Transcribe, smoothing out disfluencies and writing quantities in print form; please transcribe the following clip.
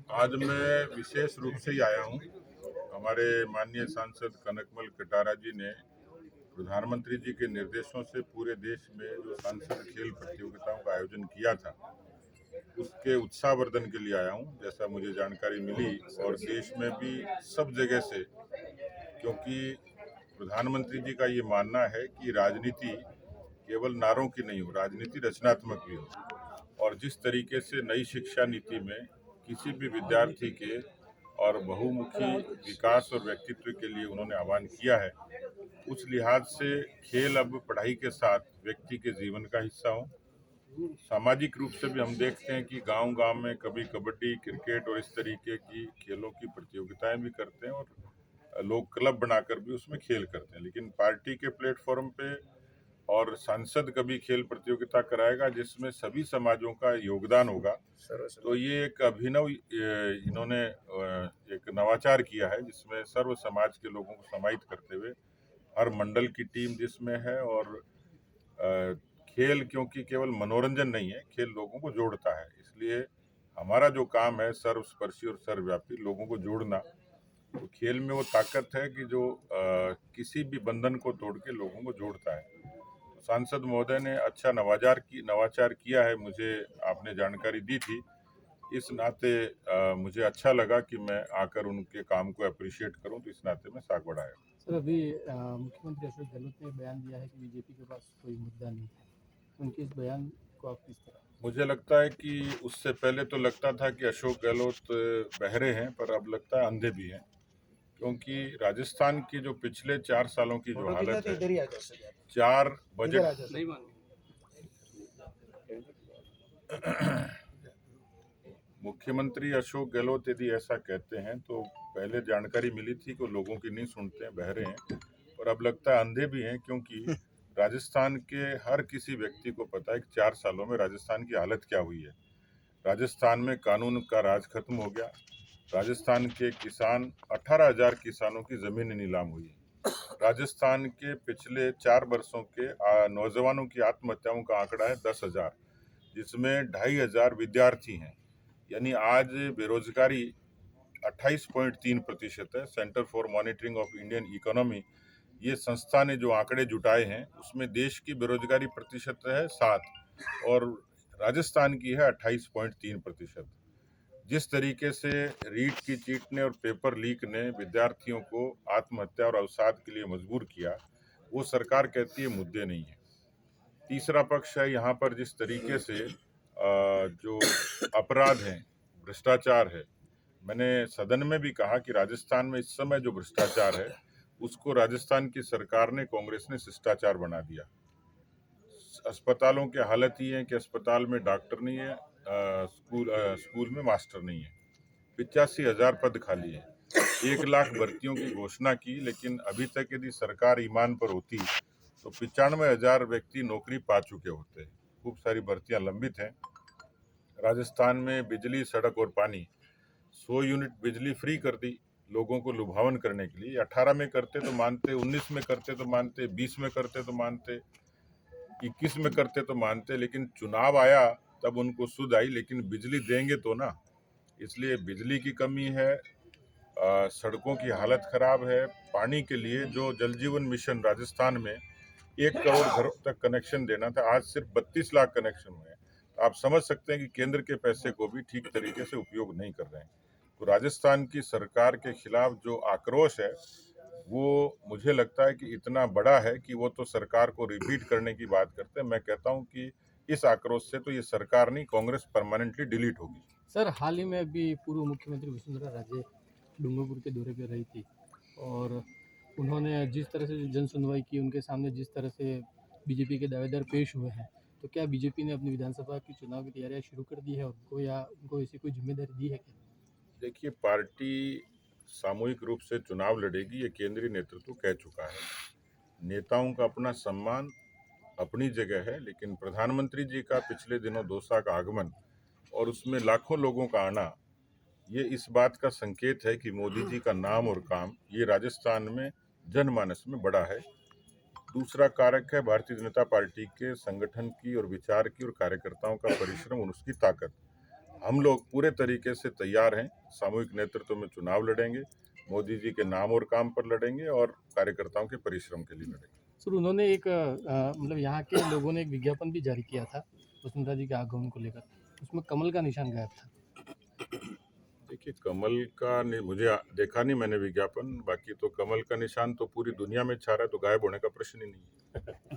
आज मैं विशेष रूप से ही आया हूँ। हमारे माननीय सांसद कनकमल कटारा जी ने प्रधानमंत्री जी के निर्देशों से पूरे देश में जो सांसद खेल प्रतियोगिताओं का आयोजन किया था, उसके उत्साहवर्धन के लिए आया हूँ। जैसा मुझे जानकारी मिली और देश में भी सब जगह से, क्योंकि प्रधानमंत्री जी का ये मानना है कि राजनीति केवल नारों की नहीं हो, राजनीति रचनात्मक भी हो। और जिस तरीके से नई शिक्षा नीति में किसी भी विद्यार्थी के और बहुमुखी विकास और व्यक्तित्व के लिए उन्होंने आह्वान किया है, उस लिहाज से खेल अब पढ़ाई के साथ व्यक्ति के जीवन का हिस्सा हो। सामाजिक रूप से भी हम देखते हैं कि गांव-गांव में कभी कबड्डी, क्रिकेट और इस तरीके की खेलों की प्रतियोगिताएं भी करते हैं और लोग क्लब बनाकर भी उसमें खेल करते हैं। लेकिन पार्टी के प्लेटफॉर्म पे और सांसद कभी खेल प्रतियोगिता कराएगा जिसमें सभी समाजों का योगदान होगा। तो ये एक अभिनव इन्होंने एक नवाचार किया है जिसमें सर्व समाज के लोगों को समाहित करते हुए हर मंडल की टीम जिसमें है। और खेल क्योंकि केवल मनोरंजन नहीं है, खेल लोगों को जोड़ता है। इसलिए हमारा जो काम है सर्वस्पर्शी और सर्वव्यापी, लोगों को जोड़ना। तो खेल में वो ताकत है कि जो किसी भी बंधन को तोड़ के लोगों को जोड़ता है। तो सांसद महोदय ने अच्छा नवाचार किया है, मुझे आपने जानकारी दी थी। इस नाते मुझे अच्छा लगा कि मैं आकर उनके काम को अप्रिशिएट करूं, तो इस नाते मैं साग बढ़ाया। सर, अभी मुख्यमंत्री अशोक गहलोत ने बयान दिया है कि बीजेपी के पास कोई मुद्दा नहीं है। उनके इस बयान को आप किस तरह? मुझे लगता है कि उससे पहले तो लगता था कि अशोक गहलोत बहरे हैं, पर अब लगता है अंधे भी हैं। क्योंकि राजस्थान की जो पिछले 4 सालों की जो हालत है, 4 बजट मुख्यमंत्री अशोक गहलोत यदि ऐसा कहते हैं तो पहले जानकारी मिली थी कि लोगों की नहीं सुनते हैं, बहरे हैं, और अब लगता है अंधे भी हैं। क्योंकि राजस्थान के हर किसी व्यक्ति को पता है कि 4 सालों में राजस्थान की हालत क्या हुई है। राजस्थान में कानून का राज खत्म हो गया। राजस्थान के किसान 18,000 किसानों की जमीन नीलाम हुई। राजस्थान के पिछले 4 वर्षों के नौजवानों की आत्महत्याओं का आंकड़ा है 10,000, जिसमें 2,500 विद्यार्थी हैं। यानी आज बेरोजगारी 28.3% है। Centre for monitoring of Indian economy, ये संस्था ने जो आंकड़े जुटाए हैं उसमें देश की बेरोजगारी प्रतिशत है 7 और राजस्थान की है 28.3%। जिस तरीके से रीट की चीट ने और पेपर लीक ने विद्यार्थियों को आत्महत्या और अवसाद के लिए मजबूर किया, वो सरकार कहती है मुद्दे नहीं है। तीसरा पक्ष है यहाँ पर जिस तरीके से जो अपराध हैं, भ्रष्टाचार है। मैंने सदन में भी कहा कि राजस्थान में इस समय जो भ्रष्टाचार है उसको राजस्थान की सरकार ने, कांग्रेस ने शिष्टाचार बना दिया। अस्पतालों की हालत ये है कि अस्पताल में डॉक्टर नहीं है, स्कूल में मास्टर नहीं है। 85,000 पद खाली है। 1 लाख भर्तियों की घोषणा की, लेकिन अभी तक यदि सरकार ईमान पर होती तो 95,000 व्यक्ति नौकरी पा चुके होते। खूब सारी भर्तियां लंबित हैं। राजस्थान में बिजली, सड़क और पानी, 100 यूनिट बिजली फ्री कर दी लोगों को लुभावन करने के लिए। 18 में करते तो मानते, 19 में करते तो मानते, 20 में करते तो मानते, 21 में करते तो मानते, लेकिन चुनाव आया तब उनको सुध आई, लेकिन बिजली देंगे तो ना। इसलिए बिजली की कमी है, सड़कों की हालत खराब है। पानी के लिए जो जल जीवन मिशन राजस्थान में 1 करोड़ घरों तक कनेक्शन देना था, आज सिर्फ 32 लाख कनेक्शन हुए हैं। तो आप समझ सकते हैं कि केंद्र के पैसे को भी ठीक तरीके से उपयोग नहीं कर रहे हैं। तो राजस्थान की सरकार के खिलाफ जो आक्रोश है वो मुझे लगता है कि इतना बड़ा है कि वो तो सरकार को रिपीट करने की बात करते हैं। मैं कहता हूं कि इस आक्रोश से तो ये सरकार नहीं, कांग्रेस परमानेंटली डिलीट होगी। सर, हाल ही में अभी पूर्व मुख्यमंत्री वसुंधरा राजे डूंगरपुर के दौरे पर रही थी और उन्होंने जिस तरह से जन सुनवाई की, उनके सामने जिस तरह से बीजेपी के दावेदार पेश हुए हैं, तो क्या बीजेपी ने अपनी विधानसभा की चुनाव की तैयारियां शुरू कर दी है उनको, या उनको ऐसी कोई जिम्मेदारी दी है क्या? देखिए, पार्टी सामूहिक रूप से चुनाव लड़ेगी, ये केंद्रीय नेतृत्व कह चुका है। नेताओं का अपना सम्मान अपनी जगह है, लेकिन प्रधानमंत्री जी का पिछले दिनों दौसा का आगमन और उसमें लाखों लोगों का आना, ये इस बात का संकेत है कि मोदी जी का नाम और काम ये राजस्थान में जनमानस में बड़ा है। दूसरा कारक है भारतीय जनता पार्टी के संगठन की और विचार की और कार्यकर्ताओं का परिश्रम और उसकी ताकत। हम लोग पूरे तरीके से तैयार हैं, सामूहिक नेतृत्व में चुनाव लड़ेंगे, मोदी जी के नाम और काम पर लड़ेंगे और कार्यकर्ताओं के परिश्रम के लिए लड़ेंगे। सर उन्होंने एक मतलब यहाँ के लोगों ने एक विज्ञापन भी जारी किया था वसुंधरा जी के आगमन को लेकर, उसमें कमल का निशान गायब था। देखिए, कमल का मुझे देखा नहीं मैंने विज्ञापन, बाकी तो कमल का निशान तो पूरी दुनिया में छा रहा है, तो गायब होने का प्रश्न ही नहीं है।